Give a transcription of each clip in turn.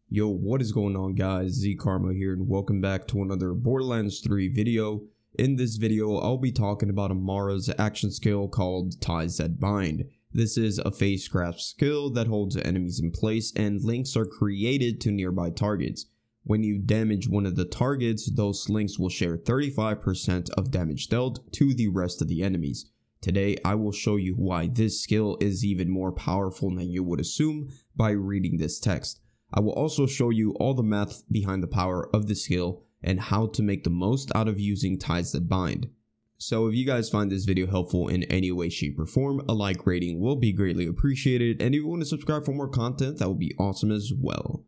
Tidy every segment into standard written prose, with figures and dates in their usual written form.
Yo, what is going on guys, Z Karma here and welcome back to another Borderlands 3 video. In this video, I'll be talking about Amara's action skill called Ties That Bind. This is a face grasp skill that holds enemies in place and links are created to nearby targets. When you damage one of the targets, those links will share 35% of damage dealt to the rest of the enemies. Today, I will show you why this skill is even more powerful than you would assume by reading this text. I will also show you all the math behind the power of the skill and how to make the most out of using Ties That Bind. So if you guys find this video helpful in any way, shape, or form, a like rating will be greatly appreciated, and if you want to subscribe for more content, that would be awesome as well.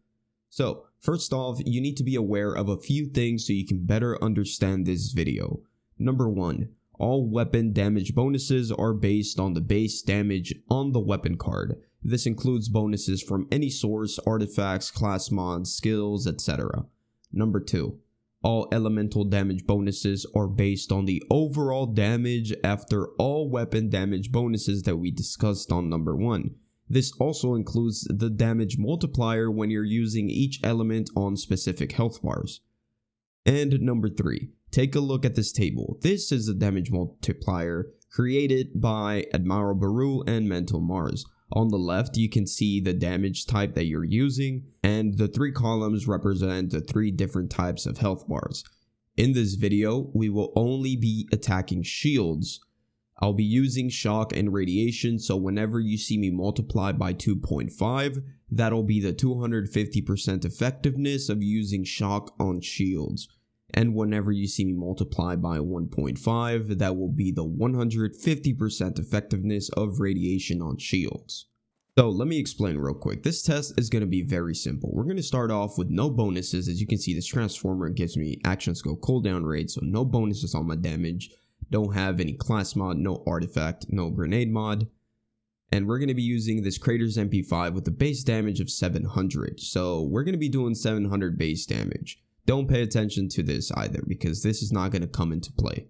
So first off, you need to be aware of a few things so you can better understand this video. Number 1. All weapon damage bonuses are based on the base damage on the weapon card. This includes bonuses from any source, artifacts, class mods, skills, etc. Number 2. All elemental damage bonuses are based on the overall damage after all weapon damage bonuses that we discussed on number 1. This also includes the damage multiplier when you're using each element on specific health bars. And number 3. Take a look at this table. This is the damage multiplier created by Admiral Baru and Mental Mars. On the left, you can see the damage type that you're using, and the 3 columns represent the 3 different types of health bars. In this video, we will only be attacking shields. I'll be using shock and radiation, so whenever you see me multiply by 2.5, that'll be the 250% effectiveness of using shock on shields. And whenever you see me multiply by 1.5, that will be the 150% effectiveness of radiation on shields. So let me explain real quick. This test is going to be very simple. We're going to start off with no bonuses. As you can see, this transformer gives me action skill cooldown rate, so no bonuses on my damage. Don't have any class mod, no artifact, no grenade mod. And we're going to be using this Crater's MP5 with a base damage of 700. So we're going to be doing 700 base damage. Don't pay attention to this either because this is not going to come into play.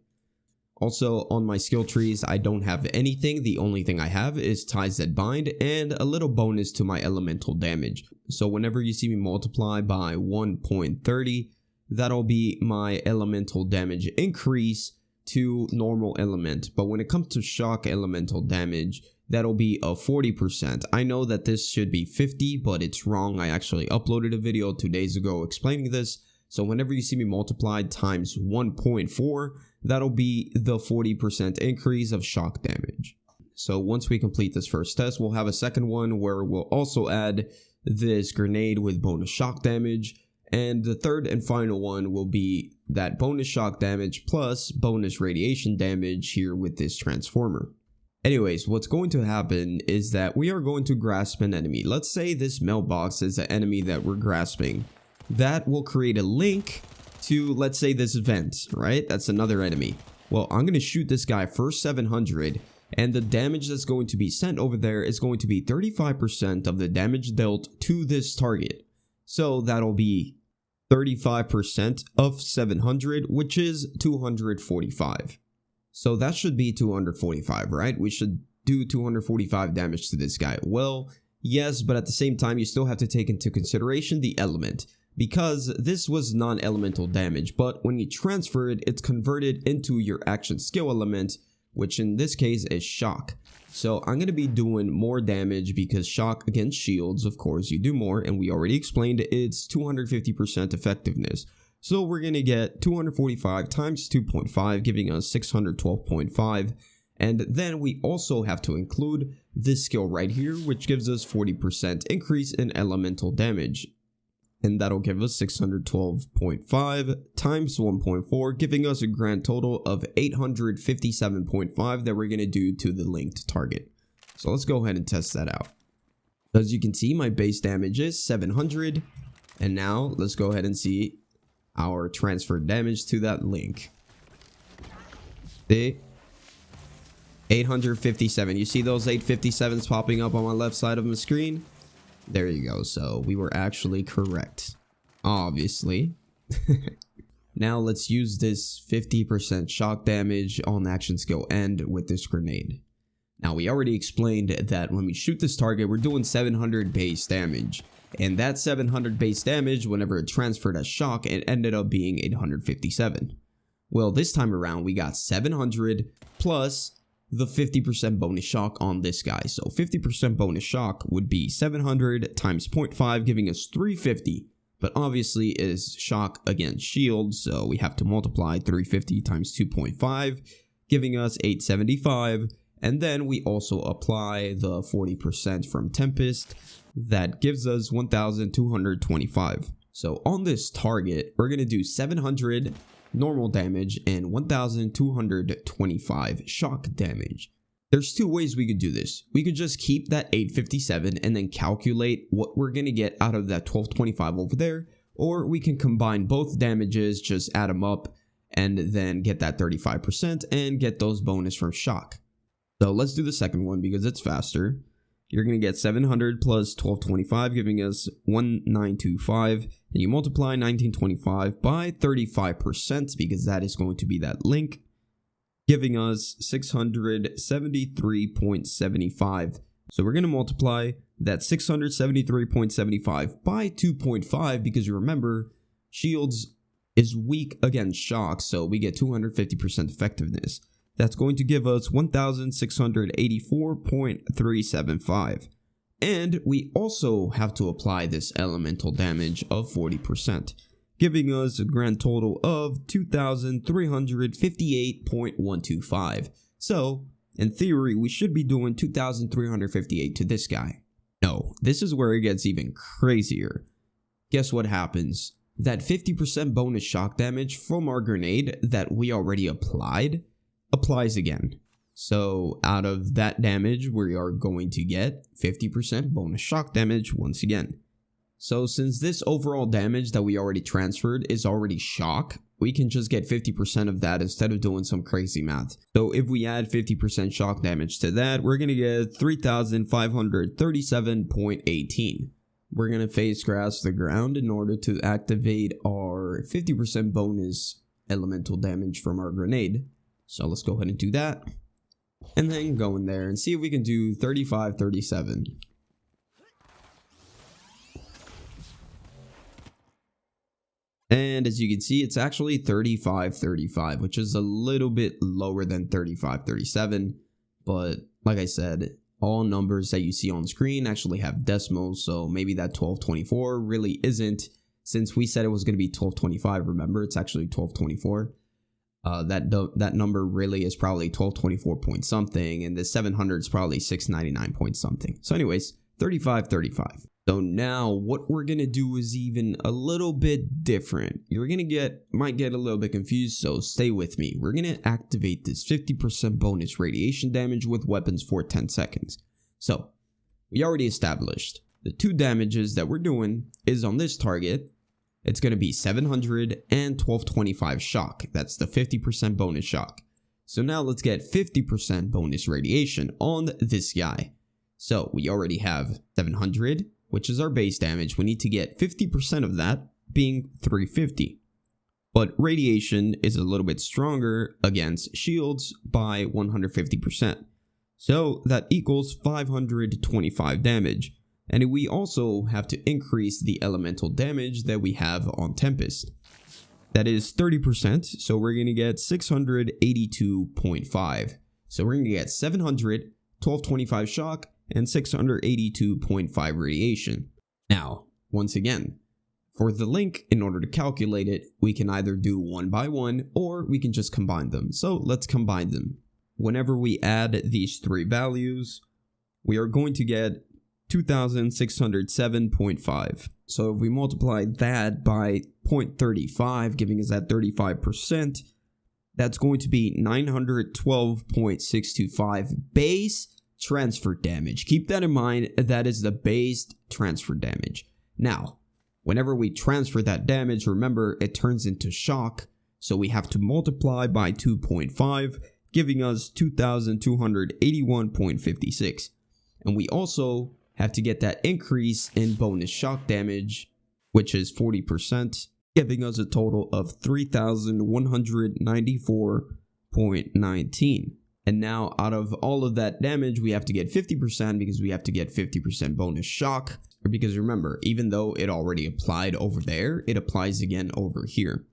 Also, on my skill trees, I don't have anything. The only thing I have is Ties That Bind and a little bonus to my elemental damage. So whenever you see me multiply by 1.30, that'll be my elemental damage increase to normal element. But when it comes to shock elemental damage, that'll be a 40%. I know that this should be 50, but it's wrong. I actually uploaded a video 2 days ago explaining this. So whenever you see me multiply times 1.4, that'll be the 40% increase of shock damage. So once we complete this first test, we'll have a second one where we'll also add this grenade with bonus shock damage. And the third and final one will be that bonus shock damage plus bonus radiation damage here with this transformer. Anyways, what's going to happen is that we are going to grasp an enemy. Let's say this mailbox is the enemy that we're grasping. That will create a link to, let's say, this vent, right? That's another enemy. Well, I'm going to shoot this guy for 700, and the damage that's going to be sent over there is going to be 35% of the damage dealt to this target. So that'll be 35% of 700, which is 245. So that should be 245, right? We should do 245 damage to this guy. Well, yes, but at the same time, you still have to take into consideration the element. Because this was non-elemental damage, but when you transfer it, it's converted into your action skill element, which in this case is shock. So I'm going to be doing more damage because shock against shields, of course, you do more, and we already explained it's 250% effectiveness. So we're going to get 245 times 2.5, giving us 612.5. And then we also have to include this skill right here, which gives us 40% increase in elemental damage. And that'll give us 612.5 times 1.4, giving us a grand total of 857.5 that we're going to do to the linked target. So let's go ahead and test that out. As you can see, my base damage is 700. And now let's go ahead and see our transfer damage to that link. See? 857. You see those 857s popping up on my left side of the screen? There you go. So we were actually correct, obviously. Now let's use this 50% shock damage on action skill end with this grenade. Now we already explained that when we shoot this target, we're doing 700 base damage. And that 700 base damage, whenever it transferred as shock, it ended up being 857. Well, this time around, we got 700 plus the 50% bonus shock on this guy. So 50% bonus shock would be 700 times 0.5, giving us 350. But obviously it is shock against shield, so we have to multiply 350 times 2.5, giving us 875. And then we also apply the 40% from Tempest. That gives us 1,225. So on this target, we're going to do 700 normal damage and 1,225 shock damage. There's two ways we could do this. We could just keep that 857 and then calculate what we're going to get out of that 1225 over there, or we can combine both damages, just add them up, and then get that 35% and get those bonus from shock. So let's do the second one because it's faster. You're going to get 700 plus 1225, giving us 1925. And you multiply 1925 by 35% because that is going to be that link, giving us 673.75. So we're going to multiply that 673.75 by 2.5 because you remember, shields is weak against shock, so we get 250% effectiveness. That's going to give us 1,684.375. And we also have to apply this elemental damage of 40%, giving us a grand total of 2,358.125. So, in theory, we should be doing 2,358 to this guy. No, this is where it gets even crazier. Guess what happens? That 50% bonus shock damage from our grenade that we already applies again. So out of that damage, we are going to get 50% bonus shock damage once again. So since this overall damage that we already transferred is already shock, we can just get 50% of that instead of doing some crazy math. So if we add 50% shock damage to that, we're going to get 3,537.18. We're going to phase grass the ground in order to activate our 50% bonus elemental damage from our grenade. So let's go ahead and do that. And then go in there and see if we can do 3537. And as you can see, it's actually 3535, which is a little bit lower than 3537. But like I said, all numbers that you see on screen actually have decimals. So maybe that 1224 really isn't, since we said it was going to be 1225. Remember, it's actually 1224. That number really is probably 1224 point something, and the 700 is probably 699 point something. So anyways, 3535. So now what we're gonna do is even a little bit different. You're gonna might get a little bit confused, so stay with me. We're gonna activate this 50% bonus radiation damage with weapons for 10 seconds. So we already established the two damages that we're doing is on this target. It's going to be 700 and 1225 shock. That's the 50% bonus shock. So now let's get 50% bonus radiation on this guy. So we already have 700, which is our base damage. We need to get 50% of that, being 350. But radiation is a little bit stronger against shields by 150%. So that equals 525 damage. And we also have to increase the elemental damage that we have on Tempest. That is 30%, so we're going to get 682.5. So we're going to get 700, 1225 shock, and 682.5 radiation. Now, once again, for the link, in order to calculate it, we can either do one by one, or we can just combine them. So let's combine them. Whenever we add these three values, we are going to get 2,607.5. So if we multiply that by 0.35, giving us that 35%, that's going to be 912.625 base transfer damage. Keep that in mind, that is the base transfer damage. Now, whenever we transfer that damage, remember it turns into shock, so we have to multiply by 2.5, giving us 2,281.56. And we also have to get that increase in bonus shock damage, which is 40%, giving us a total of 3,194.19. And now out of all of that damage, we have to get 50% because we have to get 50% bonus shock. Because remember, even though it already applied over there, it applies again over here.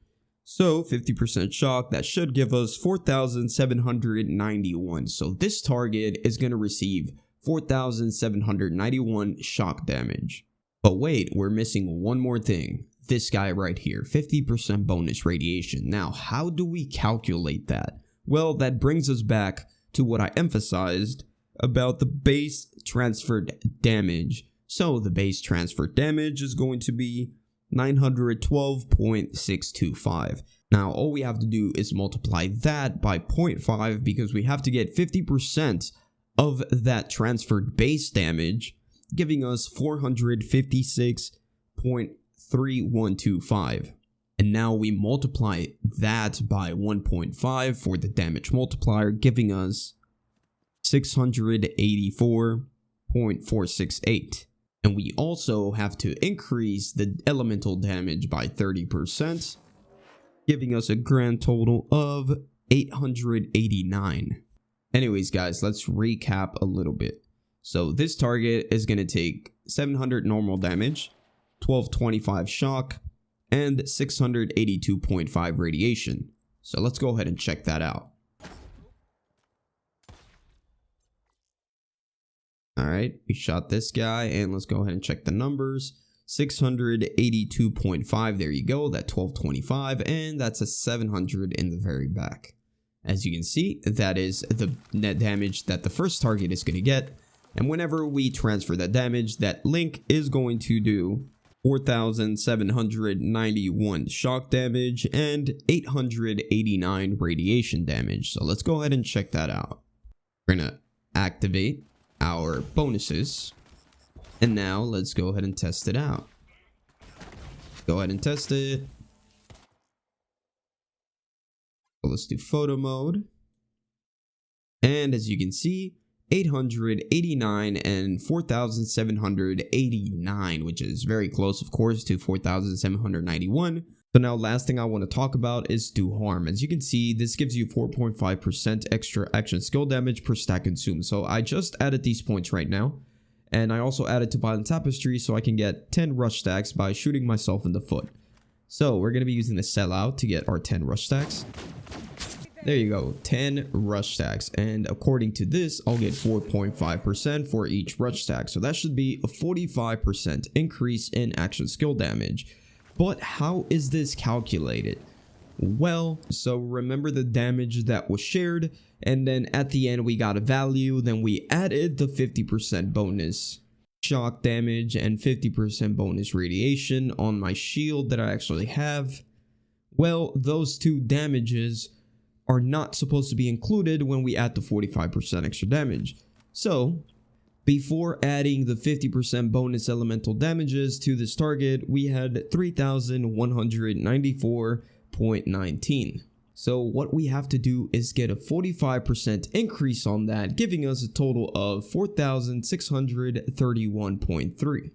So 50% shock, that should give us 4,791. So this target is going to receive 4,791 shock damage. But wait, we're missing one more thing. This guy right here, 50% bonus radiation. Now, how do we calculate that? Well, that brings us back to what I emphasized about the base transferred damage. So the base transferred damage is going to be 912.625. Now, all we have to do is multiply that by 0.5 because we have to get 50% of that transferred base damage, giving us 456.3125. And now we multiply that by 1.5 for the damage multiplier, giving us 684.468. And we also have to increase the elemental damage by 30%, giving us a grand total of 889. Anyways, guys, let's recap a little bit. So this target is going to take 700 normal damage, 1225 shock, and 682.5 radiation. So let's go ahead and check that out. Alright, we shot this guy, and let's go ahead and check the numbers. 682.5, there you go, that 1225, and that's a 700 in the very back. As you can see, that is the net damage that the first target is going to get, and whenever we transfer that damage, that link is going to do 4,791 shock damage and 889 radiation damage. So let's go ahead and check that out. We're going to activate our bonuses, and now let's go ahead and test it out. Go ahead and test it. So let's do photo mode, and as you can see, 889 and 4,789, which is very close, of course, to 4,791. So now last thing I want to talk about is do harm. As you can see, this gives you 4.5% extra action skill damage per stack consumed. So I just added these points right now, and I also added to Violent Tapestry so I can get 10 rush stacks by shooting myself in the foot. So we're going to be using the sellout to get our 10 rush stacks. There you go, 10 rush stacks, and according to this, I'll get 4.5% for each rush stack, so that should be a 45% increase in action skill damage. But how is this calculated? Well, so remember the damage that was shared, and then at the end we got a value, then we added the 50% bonus shock damage and 50% bonus radiation on my shield that I actually have. Well, those two damages are not supposed to be included when we add the 45% extra damage. So, before adding the 50% bonus elemental damages to this target, we had 3,194.19. So what we have to do is get a 45% increase on that, giving us a total of 4,631.3.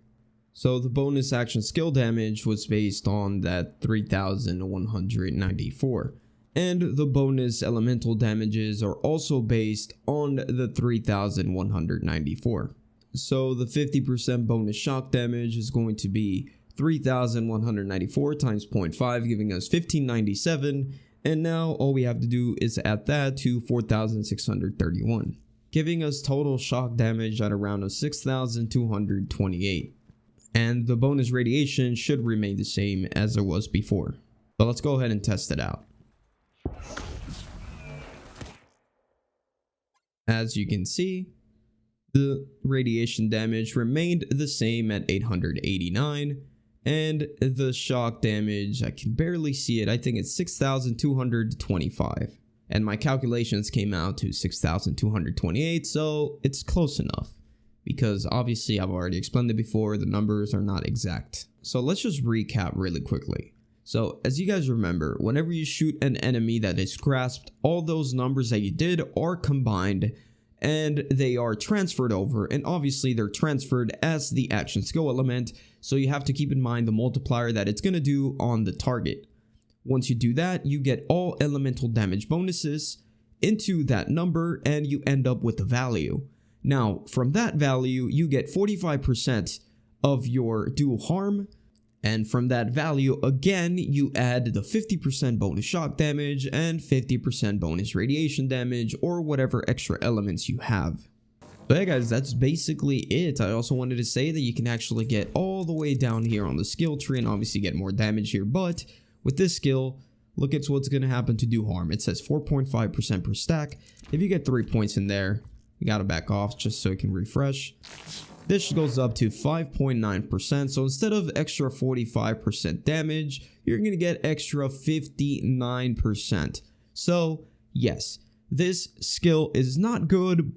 So the bonus action skill damage was based on that 3,194. And the bonus elemental damages are also based on the 3,194. So the 50% bonus shock damage is going to be 3,194 times 0.5, giving us 1,597. And now all we have to do is add that to 4,631, giving us total shock damage at around 6,228. And the bonus radiation should remain the same as it was before. But let's go ahead and test it out. As you can see, the radiation damage remained the same at 889, and the shock damage, I can barely see it, I think it's 6,225, and my calculations came out to 6,228, so it's close enough, because obviously I've already explained it before, the numbers are not exact. So let's just recap really quickly. So as you guys remember, whenever you shoot an enemy that is grasped, all those numbers that you did are combined and they are transferred over, and obviously they're transferred as the action skill element, so you have to keep in mind the multiplier that it's going to do on the target. Once you do that, you get all elemental damage bonuses into that number and you end up with a value. Now, from that value, you get 45% of your do harm. And from that value, again, you add the 50% bonus shock damage and 50% bonus radiation damage, or whatever extra elements you have. So yeah guys, that's basically it. I also wanted to say that you can actually get all the way down here on the skill tree and obviously get more damage here. But with this skill, look at what's going to happen to do harm. It says 4.5% per stack. If you get 3 points in there, you got to back off just so it can refresh. This goes up to 5.9%, so instead of extra 45% damage, you're going to get extra 59%. So yes, this skill is not good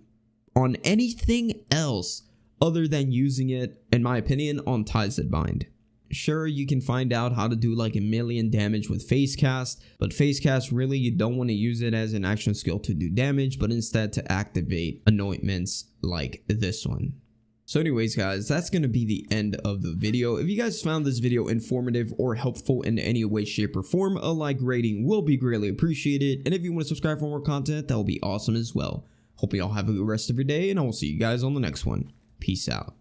on anything else other than using it, in my opinion, on ties that bind. Sure, you can find out how to do like 1,000,000 damage with face cast, but face cast, really you don't want to use it as an action skill to do damage, but instead to activate anointments like this one. So anyways guys, that's going to be the end of the video. If you guys found this video informative or helpful in any way, shape, or form, a like rating will be greatly appreciated. And if you want to subscribe for more content, that will be awesome as well. Hope you all have a good rest of your day, and I will see you guys on the next one. Peace out.